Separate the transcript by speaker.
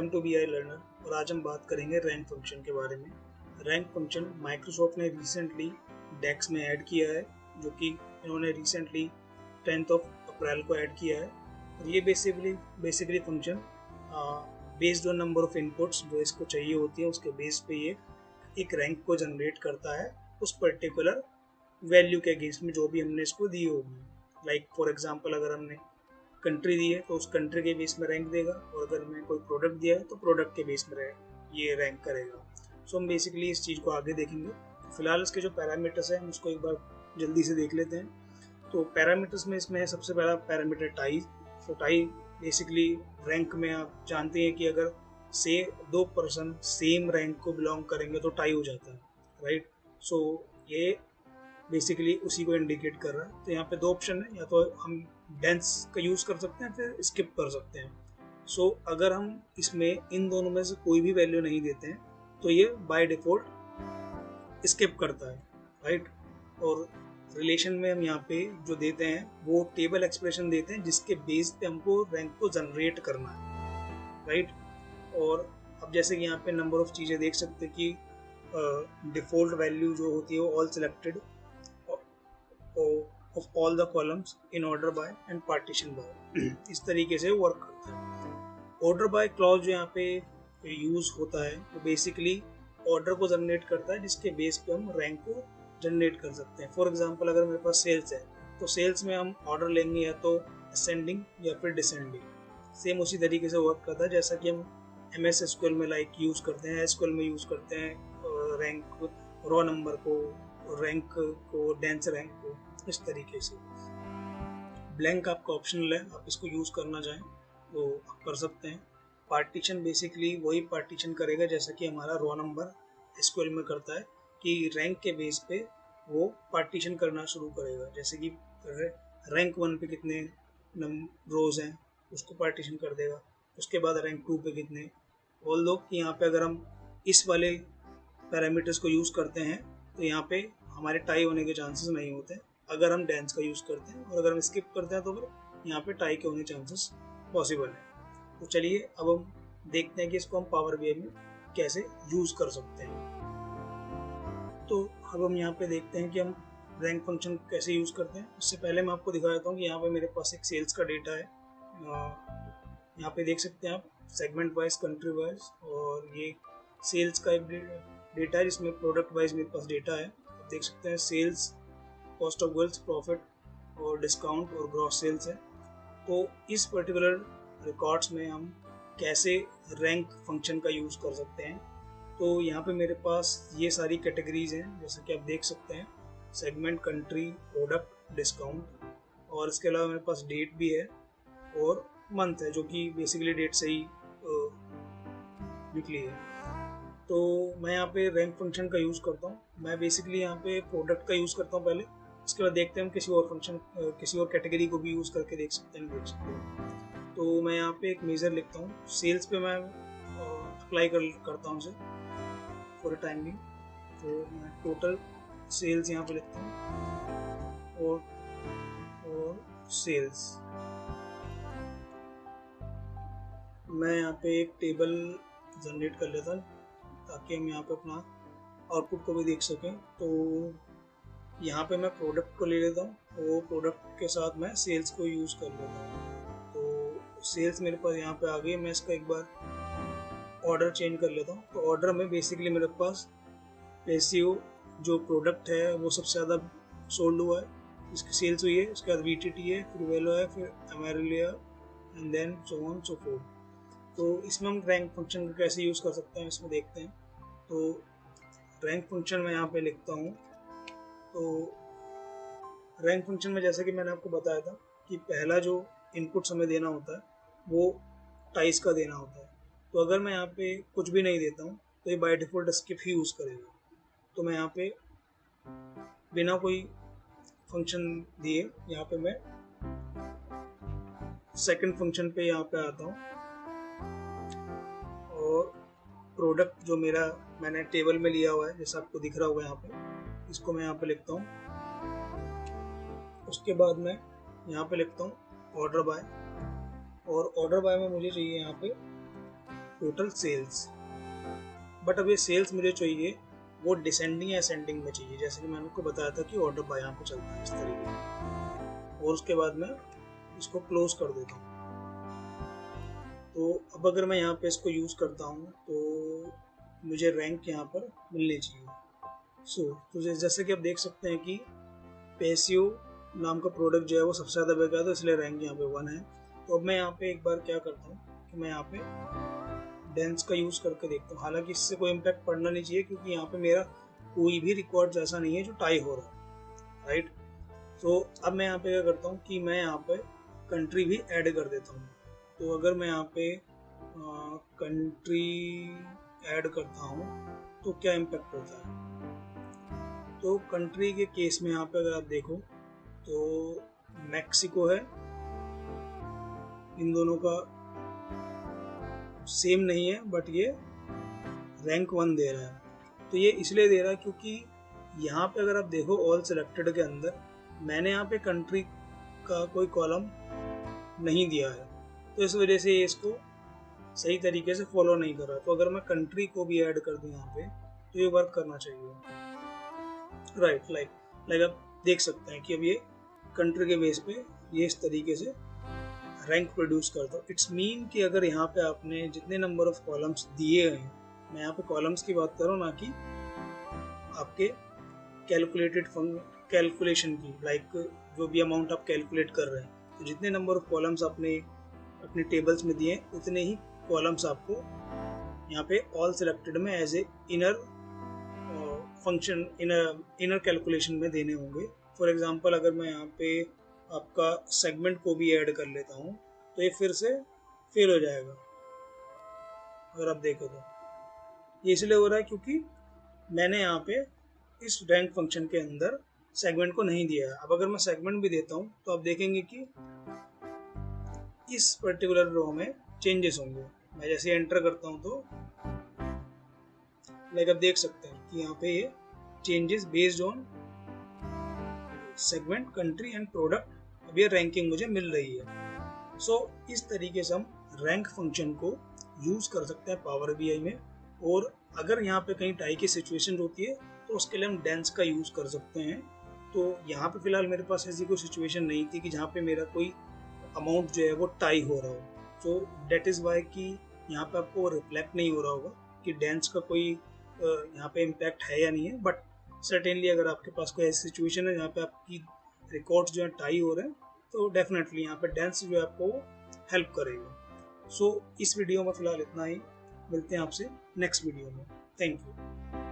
Speaker 1: Welcome to BI learner. और आज हम बात करेंगे रैंक फंक्शन के बारे में। रैंक फंक्शन माइक्रोसॉफ्ट ने रिसेंटली डेक्स में ऐड किया है, जो कि इन्होंने रिसेंटली 10 अप्रैल को ऐड किया है। और ये basically function based on number of inputs जो इसको चाहिए होती है, उसके बेस पे ये एक रैंक को जनरेट करता है उस पर्टिकुलर वैल्यू के अगेंस्ट में जो भी हमने इसको दी होगी। लाइक फॉर एग्जांपल, अगर हमने कंट्री दी है तो उस कंट्री के बेस में रैंक देगा, और अगर हमने कोई प्रोडक्ट दिया है तो प्रोडक्ट के बेस में ये रैंक करेगा। सो हम बेसिकली इस चीज़ को आगे देखेंगे। फिलहाल इसके जो पैरामीटर्स हैं उसको एक बार जल्दी से देख लेते हैं। तो पैरामीटर्स में इसमें सबसे पहला पैरामीटर टाई। तो टाई बेसिकली रैंक में आप जानते हैं कि अगर से 2 पर्सन सेम रैंक को बिलोंग करेंगे तो टाई हो जाता है, राइट। सो ये बेसिकली उसी को इंडिकेट कर रहा है। तो यहाँ पे 2 ऑप्शन है, या तो हम डेंस का यूज़ कर सकते हैं, फिर स्किप कर सकते हैं। सो अगर हम इसमें इन दोनों में से कोई भी वैल्यू नहीं देते हैं तो ये बाय डिफ़ॉल्ट स्किप करता है, राइट। और रिलेशन में हम यहाँ पे जो देते हैं वो टेबल एक्सप्रेशन देते हैं जिसके बेस पे हमको रैंक को जनरेट करना है, राइट। और अब जैसे कि यहाँ पे नंबर ऑफ चीज़ें देख सकते हैं कि डिफ़ॉल्ट वैल्यू जो होती है वो all selected of all the columns in order by and partition by इस तरीके से वर्क करता है। ऑर्डर बाय क्लॉज जो यहाँ पे यूज होता है वो बेसिकली ऑर्डर को जनरेट करता है जिसके बेस पे हम रैंक को जनरेट कर सकते हैं। फॉर एग्जांपल, अगर मेरे पास सेल्स है तो सेल्स में हम ऑर्डर लेंगे या तो असेंडिंग या फिर डिसेंडिंग। सेम उसी तरीके से वर्क करता है जैसा कि हम MS SQL में लाइक यूज करते हैं, SQL में यूज करते हैं रैंक रॉ नंबर को, रैंक को, डेंस रैंक को, इस तरीके से। ब्लैंक आपका ऑप्शनल है, आप इसको यूज़ करना चाहें तो आप कर सकते हैं। पार्टीशन बेसिकली वही पार्टीशन करेगा जैसा कि हमारा रॉ नंबर SQL में करता है, कि रैंक के बेस पे वो पार्टीशन करना शुरू करेगा। जैसे कि रैंक 1 पे कितने रोज हैं उसको पार्टीशन कर देगा, उसके बाद रैंक 2 पे कितने। ऑल दो कि यहाँ पे अगर हम इस वाले पैरामीटर्स को यूज़ करते हैं तो यहाँ पे हमारे टाई होने के चांसेस नहीं होते अगर हम डेंस का यूज़ करते हैं, और अगर हम स्किप करते हैं तो फिर यहाँ पे टाई के होने चांसेस पॉसिबल है। तो चलिए अब हम देखते हैं कि इसको हम पावर BI में कैसे यूज़ कर सकते हैं। तो अब हम यहाँ पे देखते हैं कि हम रैंक फंक्शन कैसे यूज़ करते हैं। उससे पहले मैं आपको दिखा देता हूँ कि यहाँ पे मेरे पास एक सेल्स का डेटा है। यहाँ पे देख सकते हैं आप सेगमेंट वाइज, कंट्री वाइज, और ये सेल्स का एक डेटा है जिसमें प्रोडक्ट वाइज मेरे पास डेटा है। आप देख सकते हैं sales, cost of goods, profit और डिस्काउंट और ग्रॉस सेल्स है। तो इस पर्टिकुलर रिकॉर्ड्स में हम कैसे रैंक फंक्शन का यूज़ कर सकते हैं। तो यहाँ पे मेरे पास ये सारी कैटेगरीज हैं जैसा कि आप देख सकते हैं, सेगमेंट, कंट्री, प्रोडक्ट, डिस्काउंट, और इसके अलावा मेरे पास डेट भी है और मंथ है जो कि बेसिकली डेट से ही निकली है। तो मैं यहाँ पे रैंक फंक्शन का यूज़ करता हूँ। मैं बेसिकली यहाँ पे प्रोडक्ट का यूज़ करता हूँ पहले, उसके बाद देखते हैं हम किसी और फंक्शन, किसी और कैटेगरी को भी यूज़ करके देख सकते हैं। तो मैं यहाँ पे एक मेजर लिखता हूँ, सेल्स पे मैं अप्लाई करता हूँ इसे फॉर टाइम बिंग। तो मैं टोटल सेल्स यहाँ पे लिखता हूँ और सेल्स। मैं यहाँ पे एक टेबल जनरेट कर लेता हूँ ताकि हम यहाँ पे अपना आउटपुट को भी देख सकें। तो यहाँ पे मैं प्रोडक्ट को ले लेता हूँ, वो प्रोडक्ट के साथ मैं सेल्स को यूज़ कर लेता हूँ। तो सेल्स मेरे पास यहाँ पे आ गई। मैं इसका एक बार ऑर्डर चेंज कर लेता हूँ। तो ऑर्डर में बेसिकली मेरे पास रेशियो जो प्रोडक्ट है वो सबसे ज़्यादा सोल्ड हुआ है, इसकी सेल्स हुई है, उसके बाद VTT है, फिर वेलो है, फिर एमआरएल है, and then so on so forth. तो इसमें हम रैंक फंक्शन को कैसे यूज़ कर सकते हैं इसमें देखते हैं। तो रैंक फंक्शन में यहाँ पे लिखता हूँ। तो रैंक फंक्शन में जैसे कि मैंने आपको बताया था कि पहला जो इनपुट हमें देना होता है वो टाइस का देना होता है। तो अगर मैं यहाँ पे कुछ भी नहीं देता हूँ तो ये by default skip he use करेगा। तो मैं यहाँ पे बिना कोई फंक्शन दिए यहाँ पे मैं सेकंड फंक्शन पे यहाँ पे आता हूँ, और प्रोडक्ट जो मैंने टेबल में लिया हुआ है जैसा आपको दिख रहा होगा यहाँ पे, इसको मैं यहाँ पे लिखता हूँ। उसके बाद मैं यहाँ पे लिखता हूँ ऑर्डर बाय, और ऑर्डर बाय में मुझे चाहिए यहाँ पे टोटल सेल्स। बट अब ये सेल्स मुझे चाहिए वो डिसेंडिंग या असेंडिंग में चाहिए, जैसे कि मैंने आपको बताया था कि ऑर्डर बाय यहाँ पे चलता है इस तरीके से। और उसके बाद मैं इसको क्लोज कर देता हूँ। तो अब अगर मैं यहाँ पे इसको यूज़ करता हूँ तो मुझे रैंक यहाँ पर मिलनी चाहिए। तो जैसे कि आप देख सकते हैं कि पेसियो नाम का प्रोडक्ट जो है वो सबसे ज़्यादा बिका है, तो इसलिए रैंक यहाँ पे 1 है। तो अब मैं यहाँ पे एक बार क्या करता हूँ कि मैं यहाँ पे डेंस का यूज़ करके देखता हूँ। हालांकि इससे कोई इम्पैक्ट पड़ना नहीं चाहिए क्योंकि यहाँ पे मेरा कोई भी रिकॉर्ड ऐसा नहीं है जो टाई हो रहा है, राइट। तो अब मैं यहाँ पे क्या करता हूँ कि मैं यहाँ पे कंट्री भी ऐड कर देता हूँ। तो अगर मैं यहाँ पे कंट्री ऐड करता हूँ तो क्या इम्पैक्ट होता है। तो कंट्री के केस में यहाँ पे अगर आप देखो तो मैक्सिको है, इन दोनों का सेम नहीं है बट ये रैंक 1 दे रहा है। तो ये इसलिए दे रहा है क्योंकि यहाँ पे अगर आप देखो ऑल सिलेक्टेड के अंदर मैंने यहाँ पे कंट्री का कोई कॉलम नहीं दिया है, तो इस वजह से ये इसको सही तरीके से फॉलो नहीं कर रहा। तो अगर मैं कंट्री को भी ऐड कर दूँ यहाँ पे तो ये वर्क करना चाहिए, राइट। लाइक आप देख सकते हैं कि अब ये कंट्री के बेस पे ये इस तरीके से रैंक प्रोड्यूस करता है। इट्स मीन कि अगर यहाँ पे आपने जितने नंबर ऑफ कॉलम्स दिए हैं, मैं यहाँ पे कॉलम्स की बात कर रहा हूँ ना कि आपके कैलकुलेशन की, लाइक जो भी अमाउंट आप कैलकुलेट कर रहे हैं, तो जितने नंबर ऑफ कॉलम्स आपने अपने टेबल्स में दिए उतने ही कॉलम्स आपको यहाँ पे ऑल सिलेक्टेड में as a inner function inner calculation में देने होंगे। फॉर एग्जांपल अगर मैं यहाँ पे आपका सेगमेंट को भी ऐड कर लेता हूँ तो ये फिर से फेल हो जाएगा। अगर आप देखो तो ये इसलिए हो रहा है क्योंकि मैंने यहाँ पे इस रैंक फंक्शन के अंदर सेगमेंट को नहीं दिया है। अब अगर मैं सेगमेंट भी देता हूँ तो आप देखेंगे कि इस पर्टिकुलर रो में चेंजेस होंगे। मैं जैसे एंटर करता हूँ तो लाइक आप देख सकते हैं कि यहाँ पे ये changes based on segment, country and product, अब ये रैंकिंग मुझे मिल रही है। सो इस तरीके से हम रैंक फंक्शन को यूज कर सकते हैं पावर बीआई में। और अगर यहाँ पे कहीं टाई की सिचुएशन होती है तो उसके लिए हम डेंस का यूज कर सकते हैं। तो यहाँ पे फिलहाल मेरे पास ऐसी कोई सिचुएशन नहीं थी कि जहाँ पे मेरा कोई अमाउंट जो है वो टाई हो रहा हो। सो दैट इज वाई कि यहाँ पे आपको रिफ्लेक्ट नहीं हो रहा होगा कि डेंस का कोई यहाँ पे इम्पैक्ट है या नहीं है। बट सर्टेनली अगर आपके पास कोई ऐसी सिचुएशन है जहाँ पे आपकी रिकॉर्ड्स जो है टाई हो रहे हैं तो डेफिनेटली यहाँ पे डेंस जो है आपको हेल्प करेगा। सो इस वीडियो में फिलहाल इतना ही, मिलते हैं आपसे नेक्स्ट वीडियो में। Thank you.